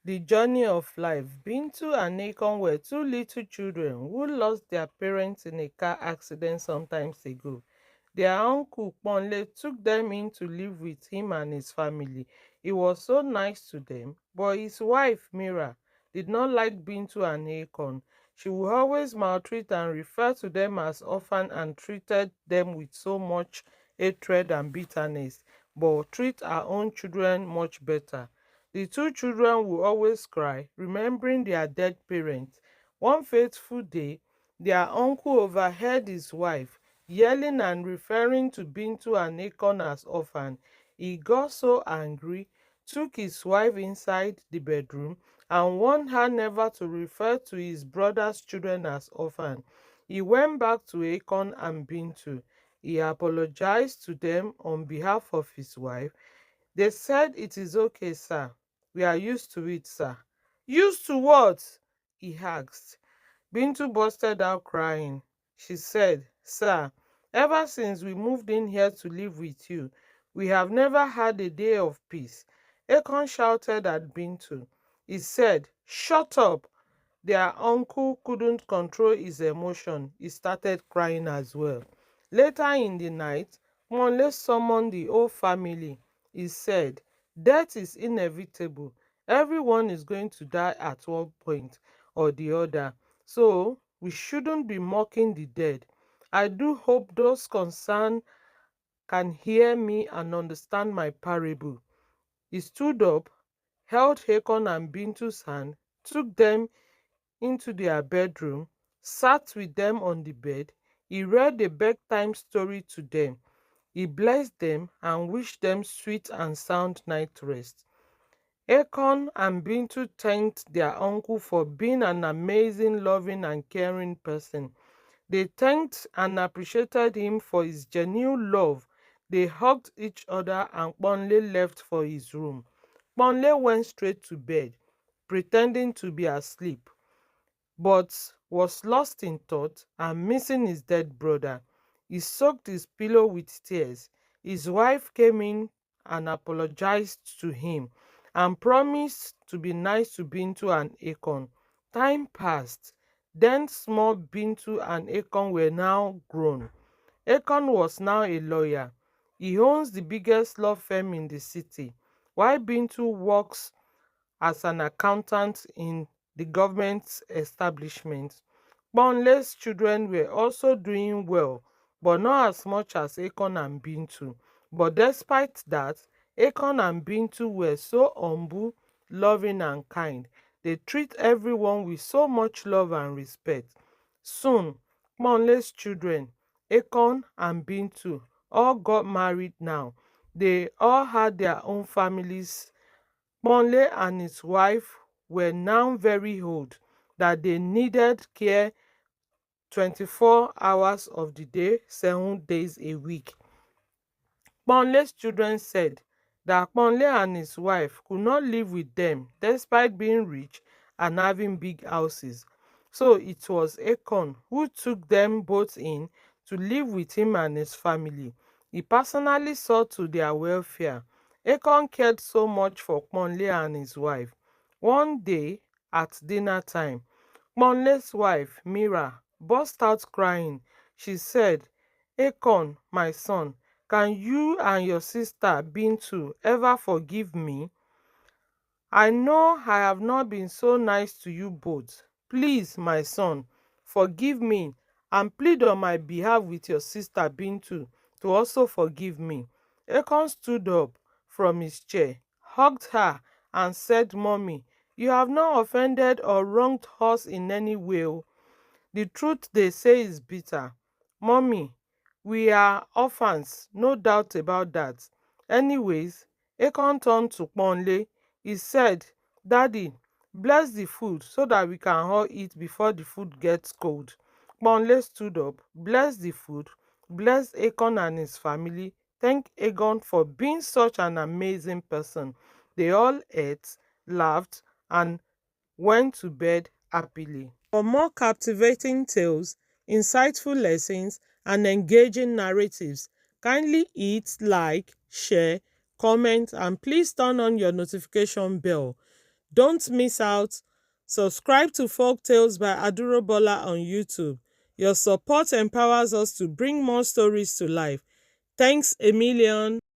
The journey of life. Bintu and Akon were two little children who lost their parents in a car accident some time ago. Their uncle Ponle took them in to live with him and his family. He was so nice to them, but his wife Mira did not like Bintu and Akon. She would always maltreat and refer to them as orphan and treated them with so much hatred and bitterness, but treat her own children much better. The two children will always cry, remembering their dead parents. One fateful day, their uncle overheard his wife yelling and referring to Bintu and Akon as orphan. He got so angry, took his wife inside the bedroom, and warned her never to refer to his brother's children as orphan. He went back to Akon and Bintu. He apologized to them on behalf of his wife. They said, "It is okay, sir. We are used to it, sir." "Used to what?" he asked. Bintu busted out crying. She said, "Sir, ever since we moved in here to live with you, we have never had a day of peace." Akon shouted at Bintu. He said, "Shut up." Their uncle couldn't control his emotion. He started crying as well. Later in the night, Monle summoned the whole family. He said, "Death is inevitable. Everyone is going to die at one point or the other. So we shouldn't be mocking the dead. I do hope those concerned can hear me and understand my parable." He stood up, held Hakon and Bintu's hand, took them into their bedroom, sat with them on the bed. He read a bedtime story to them. He blessed them and wished them sweet and sound night rest. Akon and Bintu thanked their uncle for being an amazing, loving, and caring person. They thanked and appreciated him for his genuine love. They hugged each other and Ponle left for his room. Ponle went straight to bed, pretending to be asleep, but was lost in thought and missing his dead brother. He soaked his pillow with tears. His wife came in and apologized to him and promised to be nice to Bintu and Akon. Time passed. Then small Bintu and Akon were now grown. Akon was now a lawyer. He owns the biggest law firm in the city, while Bintu works as an accountant in the government establishment. Bonle's children were also doing well, but not as much as Akon and Bintu. But despite that, Akon and Bintu were so humble, loving, and kind. They treat everyone with so much love and respect. Soon, Bonle's children, Akon and Bintu, all got married now. They all had their own families. Monle and his wife were now very old, that they needed care 24 hours of the day, 7 days a week. Ponle's children said that Ponle and his wife could not live with them despite being rich and having big houses. So it was Akon who took them both in to live with him and his family. He personally saw to their welfare. Akon cared so much for Ponle and his wife. One day at dinner time, Ponle's wife, Mira, burst out crying. She said, "Akon, my son, can you and your sister Bintu ever forgive me? I know I have not been so nice to you both. Please, my son, forgive me and plead on my behalf with your sister Bintu to also forgive me." Akon stood up from his chair, hugged her, and said, "Mommy, you have not offended or wronged us in any way. Oh. The truth they say is bitter. Mommy, we are orphans, no doubt about that." Anyways, Akon turned to Ponle. He said, "Daddy, bless the food so that we can all eat before the food gets cold." Ponle stood up, blessed the food, blessed Akon and his family, thanked Agon for being such an amazing person. They all ate, laughed, and went to bed happily. For more captivating tales, insightful lessons, and engaging narratives, kindly hit like, share, comment, and please turn on your notification bell Don't miss out. Subscribe to Folktales by Adurobola on YouTube. Your support empowers us to bring more stories to life. Thanks a million.